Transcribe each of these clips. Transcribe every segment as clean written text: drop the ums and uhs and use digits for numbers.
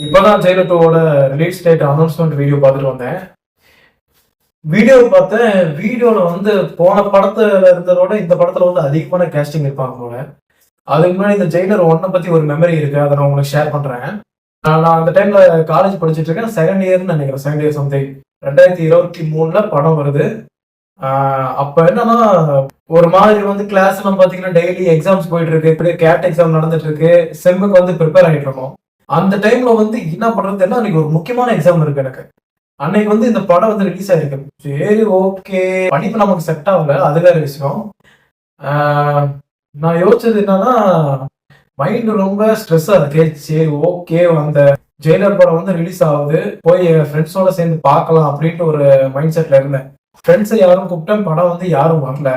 இப்பதான் Jailer 2 release date announcement video பார்த்துட்டு வந்தேன். வீடியோ பார்த்தேன். வீடியோல போன படத்துல இருந்ததோட இந்த படத்துல அதிகமான கேஸ்டிங் இருப்பாங்க போல. அதுக்கு முன்னாடி இந்த ஜெயிலர் 1 பத்தி ஒரு மெமரி இருக்கு. அதை நான் உங்களுக்கு ஷேர் பண்றேன். நான் அந்த டைம்ல காலேஜ் படிச்சுட்டு இருக்கேன். செகண்ட் இயர்னு நினைக்கிறேன். செகண்ட் இயர் சம்திங் 2023ல படம் வருது. அப்ப என்னன்னா ஒரு மாதிரி கிளாஸ் நம்ம பாத்தீங்கன்னா டெய்லி எக்ஸாம்ஸ் போயிட்டு இருக்கு. இப்படியே கேட் எக்ஸாம் நடந்துட்டு இருக்கு. செம்முக்கு ப்ரிப்பேர் ஆகிட்டு இருக்கோம். அந்த டைம்ல என்ன பண்றதுன்னா அன்னைக்கு ஒரு முக்கியமான எக்ஸாம் இருக்கு எனக்கு. அன்னைக்கு இந்த படம் ரிலீஸ் ஆயிருக்கு. சரி, ஓகே, படிப்பு நமக்கு செட் ஆகல, அது வேற விஷயம். நான் யோசிச்சது என்னன்னா, மைண்ட் ரொம்ப ஸ்ட்ரெஸ்ஸா இருக்கு. சரி, ஓகே, அந்த ஜெயிலர் படம் ரிலீஸ் ஆகுது, போய் என் ஃப்ரெண்ட்ஸோட சேர்ந்து பார்க்கலாம் அப்படின்ட்டு ஒரு மைண்ட் செட்ல இருந்தேன். ஃப்ரெண்ட்ஸை யாரும் கூப்பிட்டேன், படம் யாரும் வரல.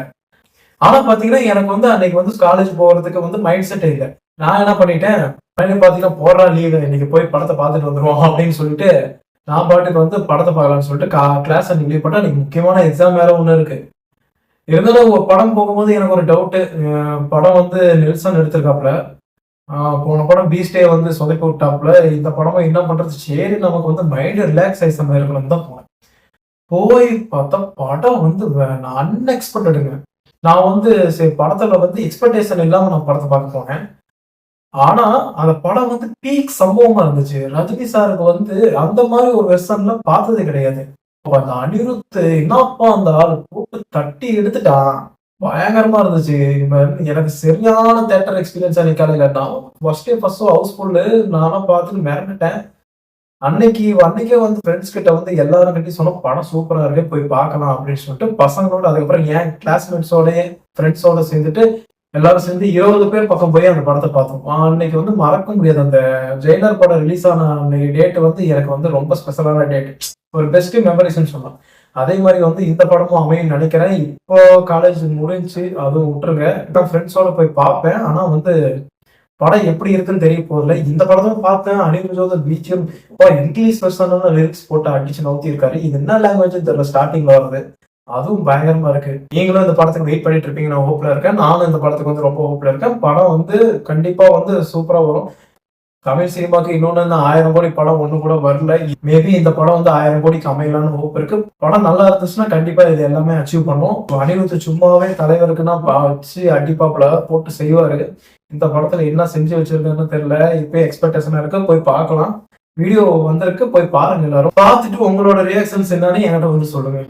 ஆனா பாத்தீங்கன்னா எனக்கு அன்னைக்கு காலேஜ் போறதுக்கு மைண்ட் செட் இல்லை. நான் என்ன பண்ணிட்டேன், பாத்தீங்கன்னா போடுறா லீவு, இன்னைக்கு போய் படத்தை பார்த்துட்டு வந்துருவோம் அப்படின்னு சொல்லிட்டு நான் பாட்டுக்கு படத்தை பார்க்கலாம்னு சொல்லிட்டு கிளாஸ் அன்னைக்கு லீவ் போட்டா அன்னைக்கு முக்கியமான எக்ஸாம் வேற ஒண்ணு இருக்கு. இருந்தாலும் படம் போகும்போது எனக்கு ஒரு டவுட்டு. படம் நெல்சன் எடுத்திருக்காப்ல. போன படம் பீஸ்டே சொதப்பி விட்டாப்புல. இந்த படமும் என்ன பண்றது, சரி நமக்கு மைண்ட் ரிலாக்ஸ் ஆயிடுச்ச மாதிரி இருக்கணும் தான் போனேன். போய் பார்த்தா படம் அன்எக்ஸ்பெக்டடுங்க. நான் சரி படத்துல எக்ஸ்பெக்டேஷன் இல்லாம நான் படத்தை பார்க்க போனேன். ஆனா அந்த படம் பீக் சம்பவமா இருந்துச்சு. ரஜினி சாருக்கு அந்த மாதிரி ஒரு வெர்ஷன்ல பார்த்தது கிடையாது. அந்த அனிருத் என்னப்பா அந்த ஆள் போட்டு தட்டி எடுத்துட்டான். பயங்கரமா இருந்துச்சு. எனக்கு சரியான தியேட்டர் எக்ஸ்பீரியன்ஸ் அன்னைக்கு காலையில. நான் ஃபர்ஸ்ட் ஹவுஸ்ஃபுல்லு. நானும் பார்த்துட்டு மிரண்டுட்டேன். அன்னைக்கே ஃப்ரெண்ட்ஸ் கிட்ட எல்லாரும் கிட்டே சொன்னோம், படம் சூப்பரா இருக்கு, போய் பார்க்கலாம் அப்படின்னு சொல்லிட்டு பசங்களோட, அதுக்கப்புறம் என் கிளாஸ்மேட்ஸோட ஃப்ரெண்ட்ஸோட சேர்ந்துட்டு எல்லாரும் சேர்ந்து 20 பேர் பக்கம் போய் அந்த படத்தை பார்த்தோம். அன்னைக்கு மறக்க முடியாது. அந்த ஜெயிலர் படம் ரிலீஸ் ஆன அன்னைக்கு டேட் எனக்கு ரொம்ப ஸ்பெஷலான டேட். ஒரு பெஸ்ட் மெமரிஸ்ன்னு சொல்லலாம். அதே மாதிரி இந்த படமும் அமையும் நினைக்கிறேன். இப்போ காலேஜ் முடிஞ்சு அதுவும் விட்டுருங்க. ஃப்ரெண்ட்ஸோட போய் பார்ப்பேன். ஆனா படம் எப்படி இருக்குன்னு தெரிய போதில்ல. இந்த படமும் பார்த்தேன். அனிருத் பிஜிஎம் இங்கிலீஷ் வெர்ஷனால லிரிக்ஸ் போட்டு அடிச்சு நவுத்தி இருக்காரு. இது என்ன லாங்குவேஜ் தெரியல, ஸ்டார்டிங்ல வருது. அதுவும் பயங்கரமா இருக்கு. நீங்களும் இந்த படத்துக்கு வெயிட் பண்ணிட்டு இருப்பீங்க, நான் ஹோப்ல இருக்கேன். நானும் இந்த படத்துக்கு ரொம்ப ஹோப்ல இருக்கேன். படம் கண்டிப்பா சூப்பரா வரும். தமிழ் சினிமாக்கு இன்னொன்னு 1000 கோடி படம் ஒண்ணு கூட வரல. மேபி இந்த படம் 1000 கோடிக்கு அமையலான்னு ஹோப் இருக்கு. படம் நல்லா இருந்துச்சுன்னா கண்டிப்பா இது எல்லாமே அச்சீவ் பண்ணும். அனிருத் சும்மாவே தலைவருக்குன்னா வச்சு அடிப்பாப்புல போட்டு செய்வாரு. இந்த படத்துல என்ன செஞ்சு வச்சிருக்குன்னு தெரியல. இப்ப எக்ஸ்பெக்டேஷனா இருக்கு, போய் பார்க்கலாம். வீடியோ வந்திருக்கு, போய் பாருங்க. எல்லாரும் பார்த்துட்டு உங்களோட ரியாக்ஷன்ஸ் என்னன்னு என்கிட்ட சொல்லுங்க.